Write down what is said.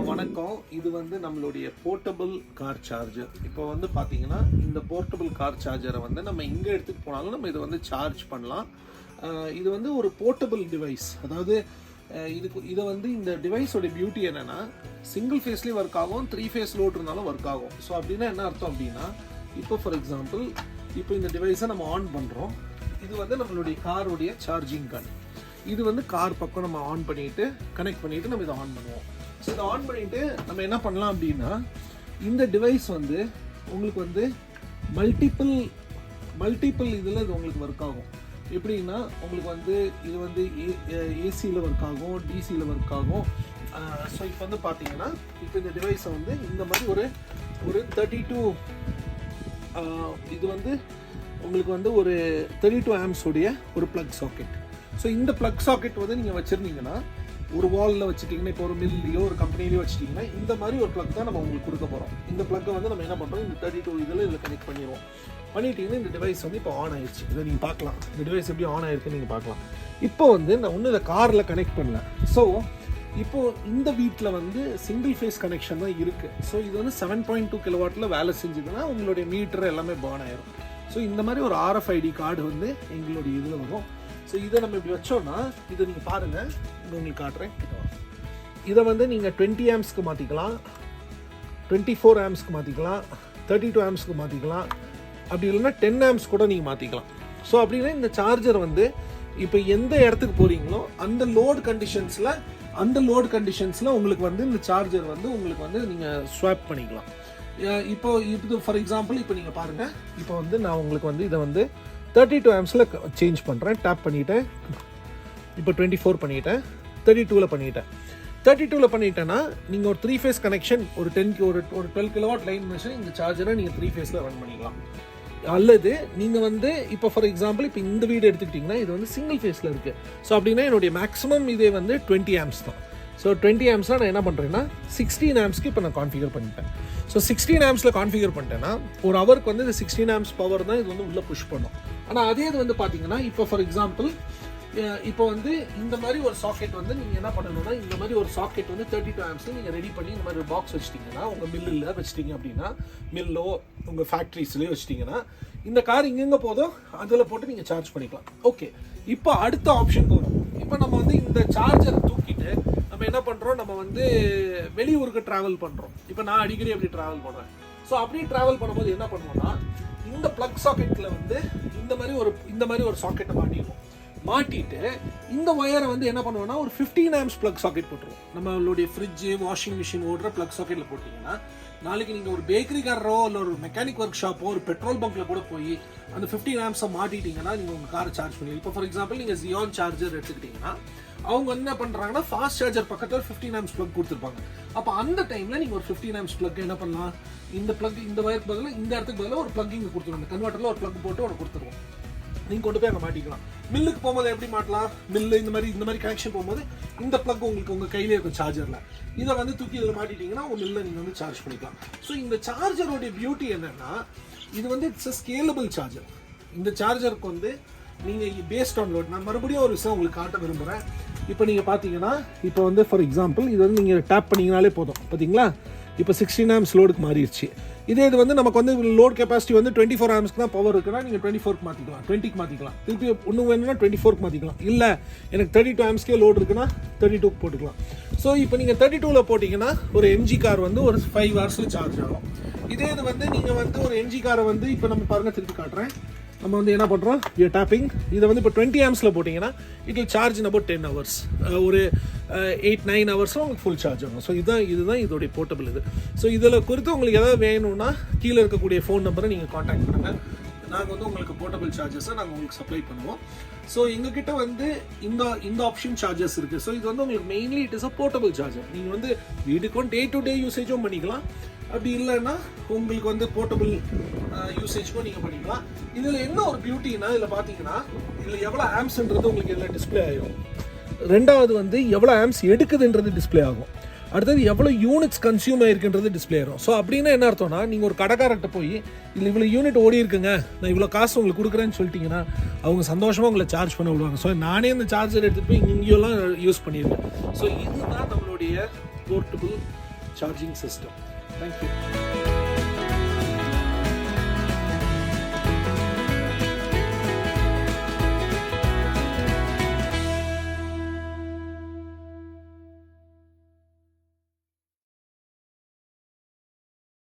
வணக்கம். இது வந்து நம்மளுடைய போர்ட்டபிள் கார் சார்ஜர். இப்போ வந்து பார்த்தீங்கன்னா இந்த போர்ட்டபிள் கார் சார்ஜரை வந்து நம்ம எங்கே எடுத்துகிட்டு போனாலும் நம்ம இதை வந்து சார்ஜ் பண்ணலாம். இது வந்து ஒரு போர்ட்டபிள் டிவைஸ். அதாவது இதை வந்து இந்த டிவைஸோட பியூட்டி என்னென்னா சிங்கிள் ஃபேஸ்லேயும் ஒர்க் ஆகும், 3 ஃபேஸ் லோட் இருந்தாலும் ஒர்க் ஆகும். ஸோ அப்படின்னா என்ன அர்த்தம் அப்படின்னா, இப்போ ஃபார் எக்ஸாம்பிள் இப்போ இந்த டிவைஸை நம்ம ஆன் பண்ணுறோம். இது வந்து நம்மளுடைய காரோடைய சார்ஜிங் கன். இது வந்து கார் பக்கம் நம்ம ஆன் பண்ணிவிட்டு கனெக்ட் பண்ணிவிட்டு நம்ம இதை ஆன் பண்ணுவோம். ஸோ இதை ஆன் பண்ணிவிட்டு நம்ம என்ன பண்ணலாம் அப்படின்னா, இந்த டிவைஸ் வந்து உங்களுக்கு வந்து மல்டிபிள் இதில் இது உங்களுக்கு ஒர்க் ஆகும். எப்படின்னா உங்களுக்கு வந்து இது வந்து ஏசியில் ஒர்க் ஆகும், டிசியில் ஒர்க் ஆகும். ஸோ இப்போ வந்து பார்த்தீங்கன்னா இப்போ இந்த டிவைஸை வந்து இந்த மாதிரி ஒரு 32 இது வந்து உங்களுக்கு வந்து ஒரு 32 ஆம்ஸோடைய ஒரு ப்ளக் சாக்கெட். ஸோ இந்த ப்ளக் சாக்கெட் வந்து நீங்கள் வச்சுருந்தீங்கன்னா ஒரு வாலில் வச்சுட்டிங்கன்னா, இப்போ ஒரு மில்லையோ ஒரு கம்பெனிலையோ வச்சுட்டிங்கன்னா இந்த மாதிரி ஒரு ப்ளக் தான் நம்ம உங்களுக்கு கொடுக்க போகிறோம். இந்த ப்ளக்கை வந்து நம்ம என்ன பண்ணுறோம், இந்த 32 இதில் கனெக்ட் பண்ணிடுவோம். பண்ணிட்டீங்கன்னா இந்த டிவைஸ் வந்து இப்போ ஆன் ஆயிடுச்சு. இதை நீங்கள் பார்க்கலாம், இந்த டிவைஸ் எப்படி ஆன் ஆயிருக்குன்னு நீங்கள் பார்க்கலாம். இப்போ வந்து நான் ஒன்றும் இதை காரில் கனெக்ட் பண்ணல. ஸோ இப்போது இந்த வீட்டில் வந்து சிங்கிள் ஃபேஸ் கனெக்ஷன் தான் இருக்குது. ஸோ இது வந்து 7.2 கிலோவாட்டில் வேலை செஞ்சதுன்னா உங்களுடைய மீட்டர் எல்லாமே பர்ன் ஆயிரும். ஸோ இந்த மாதிரி ஒரு RFID கார்டு வந்து எங்களுடைய இதில் வரும். ஸோ இதை நம்ம இப்படி வச்சோன்னா இதை நீங்கள் பாருங்கள், இதை உங்களுக்கு காட்டுறேன். இதை வந்து நீங்கள் 20 ஆம்ஸ்க்கு மாற்றிக்கலாம், 24 ஆம்ஸ்க்கு மாற்றிக்கலாம், 32 ஆம்ஸ்க்கு மாற்றிக்கலாம், அப்படி இல்லைன்னா 10 ஆம்ஸ் கூட நீங்கள் மாற்றிக்கலாம். ஸோ அப்படின்னா இந்த சார்ஜர் வந்து இப்போ எந்த இடத்துக்கு போகிறீங்களோ அந்த லோட் கண்டிஷன்ஸில் உங்களுக்கு வந்து இந்த சார்ஜர் வந்து உங்களுக்கு வந்து நீங்கள் ஸ்வாப் பண்ணிக்கலாம். இப்போ ஃபார் எக்ஸாம்பிள் இப்போ நீங்கள் பாருங்கள், இப்போ வந்து நான் உங்களுக்கு வந்து இதை வந்து 32 ஆம்ஸில் சேஞ்ச் பண்ணுறேன். டேப் பண்ணிவிட்டேன். இப்போ 24 பண்ணிவிட்டேன், 32ல் பண்ணிவிட்டேன். 32ல் பண்ணிட்டேன்னா நீங்கள் ஒரு 3 ஃபேஸ் கனெக்ஷன் ஒரு 12 கிலோவாட் லைன் மிஷின் இந்த சார்ஜரை நீங்கள் 3 ஃபேஸில் ரன் பண்ணிக்கலாம். அல்லது நீங்கள் வந்து இப்போ ஃபார் எக்ஸாம்பிள் இப்போ இந்த வீடு எடுத்துக்கிட்டிங்கன்னா இது வந்து சிங்கிள் ஃபேஸில் இருக்குது. ஸோ அப்படின்னா என்னுடைய மேக்ஸிமம் இதே வந்து 20 ஆம்ஸ் தான். ஸோ 20 ஆம்ஸ்னால் நான் என்ன பண்ணுறேன்னா 16 ஆம்ஸ்க்கு இப்போ நான் கான்ஃபிகர் பண்ணிட்டேன். ஸோ 16 ஆம்ஸில் கான்ஃபிகர் பண்ணிட்டேன்னா ஒரு ஹவருக்கு வந்து இந்த 16 ஆம்ஸ் பவர் தான் இது வந்து உள்ளே புஷ் பண்ணும். ஆனால் அதே இது வந்து பார்த்தீங்கன்னா இப்போ ஃபார் எக்ஸாம்பிள் இப்போ வந்து இந்த மாதிரி ஒரு சாக்கெட் வந்து நீங்கள் என்ன பண்ணணும்னா, இந்த மாதிரி ஒரு சாக்கெட் வந்து 32 ஆம்ஸில் நீங்கள் ரெடி பண்ணி இந்த மாதிரி ஒரு பாக்ஸ் வச்சிட்டிங்கன்னா, உங்கள் மில்லில் வச்சிட்டிங்க அப்படின்னா, மில்லோ உங்கள் ஃபேக்ட்ரிஸ்லேயே வச்சிட்டிங்கன்னா இந்த கார் இங்கெங்கே போதோ அதில் போட்டு நீங்கள் சார்ஜ் பண்ணிக்கலாம். ஓகே, இப்போ அடுத்த ஆப்ஷனுக்கு வரும். இப்போ நம்ம வந்து இந்த சார்ஜரை தூக்கிட்டு நம்ம என்ன பண்ணுறோம், நம்ம வந்து வெளியூருக்கு ட்ராவல் பண்ணுறோம். இப்போ நான் அடிக்கடி அப்படி ட்ராவல் பண்ணுவேன். ஸோ அப்படி ட்ராவல் பண்ணும்போது என்ன பண்ணுவோம்னா, இந்த ப்ளக் சாக்கெட்டில் வந்து இந்த மாதிரி ஒரு சாக்கெட்டை மாட்டிட்டு இந்த ஒயரை வந்து என்ன பண்ணுவோம்னா ஒரு 15 ஆம்ஸ் ப்ளக் சாக்கெட் போட்டுருவோம். நம்மளுடைய ஃப்ரிட்ஜு, வாஷிங் மிஷின் ஓடுற ப்ளக் சாக்கெட்டில் போட்டிங்கன்னா நாளைக்கு நீங்கள் ஒரு பேக்கரிக்காரரோ இல்லை ஒரு மெக்கானிக் ஒர்க் ஷாப்போ ஒரு பெட்ரோல் பங்க்கில் கூட போய் அந்த 15 ஆம்ஸை மாட்டிட்டிங்கன்னா நீங்கள் உங்கள் காரை சார்ஜ் பண்ணுவீங்க. இப்போ ஃபார் எக்ஸாம்பிள் நீங்கள் ஜியான் சார்ஜர் எடுத்துக்கிட்டிங்கன்னா அவங்க என்ன பண்ணுறாங்கன்னா ஃபாஸ்ட் சார்ஜர் பக்கத்தில் 15 ஆம்ஸ் ப்ளக் கொடுத்துருப்பாங்க. அப்போ அந்த டைமில் நீங்கள் ஒரு 15 ஆம்ஸ் ப்ளக் என்ன பண்ணலாம், இந்த ஒயருக்கு பதிலாக இந்த இடத்துக்கு பதிலாக ஒரு ப்ளக் இங்கே கொடுத்துருவோம். கன்வெர்ட்டரில் ஒரு ப்ளக் போட்டு ஒன்று கொடுத்துருவோம். நீங்கள் கொண்டு போய் அங்கே மாட்டிக்கலாம். மில்லுக்கு போகும்போது எப்படி மாட்டலாம், மில்லு இந்த மாதிரி கனெக்ஷன் போகும்போது இந்த ப்ளக் உங்களுக்கு உங்கள் கையிலே இருக்கும் சார்ஜரில். இதை வந்து தூக்கி இதில் மாட்டிட்டிங்கன்னா உங்கள் மில்லில் நீங்கள் வந்து சார்ஜ் பண்ணிக்கலாம். ஸோ இந்த சார்ஜரோடைய பியூட்டி என்னென்னா, இது வந்து இட்ஸ் அ ஸ்கேலபிள் சார்ஜர். இந்த சார்ஜருக்கு வந்து நீங்கள் பேஸ்ட் ஆன் லோட், நான் மறுபடியும் ஒரு விஷயம் உங்களுக்கு காட்ட விரும்புகிறேன். இப்போ நீங்கள் பார்த்தீங்கன்னா இப்போ வந்து ஃபார் எக்ஸாம்பிள் இது வந்து நீங்கள் டேப் பண்ணிங்கனாலே போதும். பார்த்தீங்களா, இப்போ 16 ஆம்ஸ் லோடுக்கு மாறிடுச்சு. இது வந்து நமக்கு வந்து லோட் கெப்பாசிட்டி வந்து 24 ஆம்ஸ்க்கு தான் பவர் இருக்குன்னா நீங்கள் 24க்கு மாற்றிக்கலாம், 20க்கு மாற்றிக்கலாம். திருப்பி இன்னும் வேணும்னா 24க்கு மாற்றிக்கலாம். இல்லை எனக்கு 32 ஆம்ஸ்க்கே லோடு இருக்குன்னா 32க்கு போட்டுக்கலாம். ஸோ இப்போ நீங்கள் 32ல் போட்டிங்கன்னா ஒரு MG கார் வந்து ஒரு 5 ஹவர்ஸில் சார்ஜ் ஆகும். இது வந்து நீங்கள் வந்து ஒரு MG காரை வந்து இப்போ நம்ம பாருங்கள், திருப்பி காட்டுறேன். நம்ம வந்து என்ன பண்ணுறோம், டேப்பிங் இதை வந்து இப்போ 20 ஆம்ஸில் போட்டிங்கன்னா it will charge in about 10 hours, ஒரு 8-9 ஹவர்ஸில் உங்களுக்கு ஃபுல் சார்ஜ் ஆகும். ஸோ இதுதான் இதோடைய போர்ட்டபிள் இது. ஸோ இதில் குறித்து உங்களுக்கு எதாவது வேணும்னா கீழே இருக்கக்கூடிய ஃபோன் நம்பரை நீங்கள் காண்டாக்ட் பண்ணுங்கள். நாங்கள் வந்து உங்களுக்கு போர்ட்டபிள் சார்ஜஸை நாங்கள் உங்களுக்கு சப்ளை பண்ணுவோம். ஸோ எங்ககிட்ட வந்து இந்த ஆப்ஷன் சார்ஜஸ் இருக்குது. ஸோ இது வந்து உங்களுக்கு mainly it is a portable charger. நீங்கள் வந்து வீட்டுக்கும் டே டு டே யூசேஜும் பண்ணிக்கலாம். அப்படி இல்லைன்னா உங்களுக்கு வந்து போர்ட்டபிள் யூசேஜ்க்கும் நீங்கள் பண்ணிக்கலாம். இதில் என்ன ஒரு பியூட்டினா, இதில் பார்த்தீங்கன்னா இதில் எவ்வளோ ஆம்ஸ்ன்றது உங்களுக்கு இதில் டிஸ்பிளே ஆகிடும். ரெண்டாவது வந்து எவ்வளோ ஆம்ஸ் எடுக்குதுன்றது டிஸ்பிளே ஆகும். அடுத்தது எவ்வளோ யூனிட்ஸ் கன்சியூம் ஆகிருக்குன்றது டிஸ்பிளே ஆகும். ஸோ அப்படின்னா என்ன அர்த்தம்னா, நீங்கள் ஒரு கடைக்காரர்கிட்ட போய் இல்லை இவ்வளோ யூனிட் ஓடி இருக்குங்க, நான் இவ்வளோ காசு உங்களுக்கு கொடுக்குறேன்னு சொல்லிட்டீங்கன்னா அவங்க சந்தோஷமாக உங்களை சார்ஜ் பண்ண விடுவாங்க. ஸோ நானே இந்த சார்ஜர் எடுத்துகிட்டு போய் இங்கேயெல்லாம் யூஸ் பண்ணியிருக்கேன். ஸோ இதுதான் நம்மளுடைய portable charging system. Thank you.